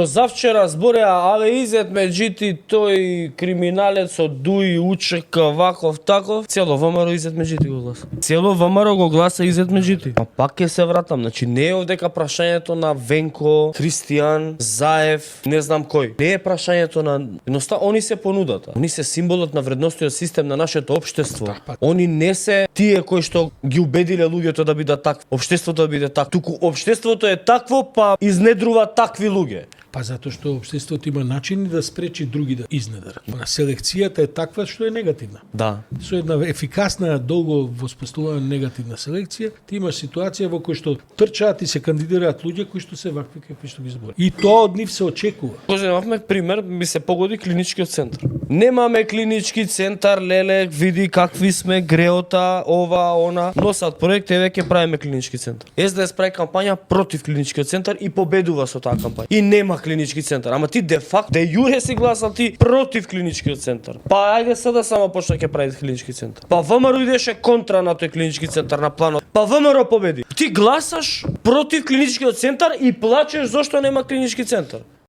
Завчера збореа, аве изет меѓути тој криминалец од ДУИ, УЧК, ваков, таков, цело ВМРО изет меѓути го гласа. Цело ВМРО го гласа изет меѓути. А пак ќе се вратам, значи не е овдека прашањето на Венко, Христијан, Заев, не знам кој. Не е прашањето на едноставно они се понудата. Они се символот на вредностниот систем на нашето општество. Они не се тие кои што ги убедиле луѓето да бидат такви. Општеството да биде такво. Туку општеството е такво, па изнедрува такви луѓе. Па затоа што општеството има начини да спречи други да изнедрат. Селекцијата е таква што е негативна. Да. Со една ефикасна, долго воспоставувана негативна селекција, ти имаш ситуација во која што трчаат и се кандидираат луѓе кои што се вакви какви што ги збори. И тоа од нив се очекува. Имавме пример, ми се погоди клиничкиот центар. Немаме клинички центар, леле, види какви сме, греота, ова, она. Носат проект, еве ќе правиме клинички центар. СДС прави кампања против клиничкиот центар и победува со таа кампања. И нема клинички центар. Ама ти де факт, де јуре си гласал ти против клиничкиот центар. Па ајде сега само почна ќе прави клинички центар. Па ВМРО идеше контра на тој клинички центар на планот. Па ВМРО победи. Ти гласаш против клиничкиот центар и плачеш зошто нема клинички центар.